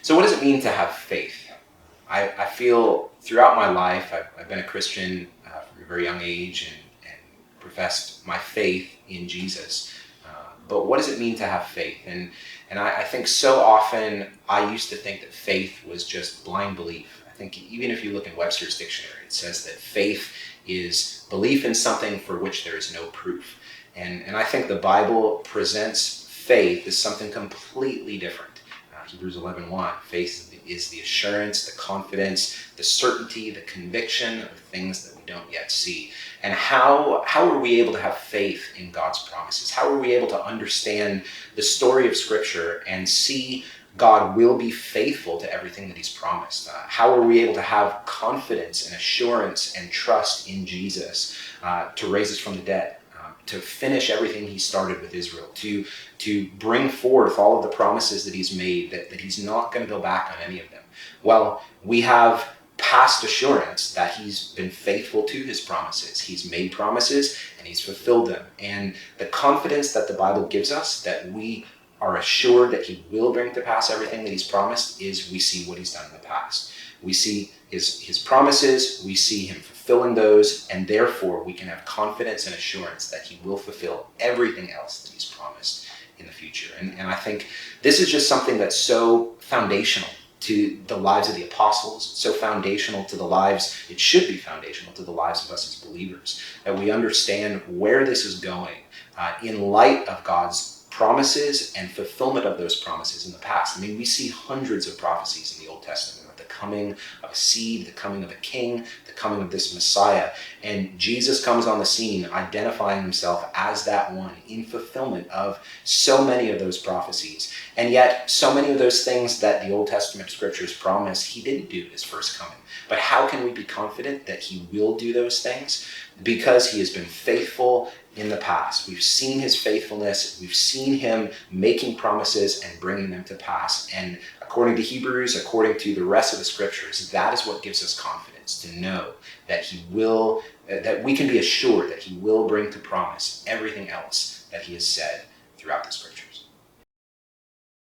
So what does it mean to have faith? I feel throughout my life, I've been a Christian from a very young age and professed my faith in Jesus. But what does it mean to have faith? And I think so often I used to think that faith was just blind belief. I think even if you look in Webster's dictionary, it says that faith is belief in something for which there is no proof. And I think the Bible presents faith as something completely different. Hebrews 11:1, faith is the assurance, the confidence, the certainty, the conviction of things that we don't yet see. And how are we able to have faith in God's promises? How are we able to understand the story of Scripture and see God will be faithful to everything that he's promised? How are we able to have confidence and assurance and trust in Jesus to raise us from the dead? To finish everything he started with Israel, to bring forth all of the promises that he's made, that he's not going to go back on any of them. Well, we have past assurance that he's been faithful to his promises. He's made promises and he's fulfilled them. And the confidence that the Bible gives us, that we are assured that he will bring to pass everything that he's promised, is we see what he's done in the past. We see his promises, we see him fulfilling those, and therefore we can have confidence and assurance that he will fulfill everything else that he's promised in the future. And I think this is just something that's so foundational to the lives of the apostles, so foundational to the lives, it should be foundational to the lives of us as believers, that we understand where this is going in light of God's promises and fulfillment of those promises in the past. I mean, we see hundreds of prophecies in the Old Testament. The coming of a seed, the coming of a king, the coming of this Messiah. And Jesus comes on the scene identifying himself as that one in fulfillment of so many of those prophecies. And yet, so many of those things that the Old Testament scriptures promise, he didn't do at his first coming. But how can we be confident that he will do those things? Because he has been faithful in the past. We've seen his faithfulness. We've seen him making promises and bringing them to pass. And according to Hebrews, according to the rest of the scriptures, that is what gives us confidence to know that he will, that we can be assured that he will bring to promise everything else that he has said throughout the scriptures.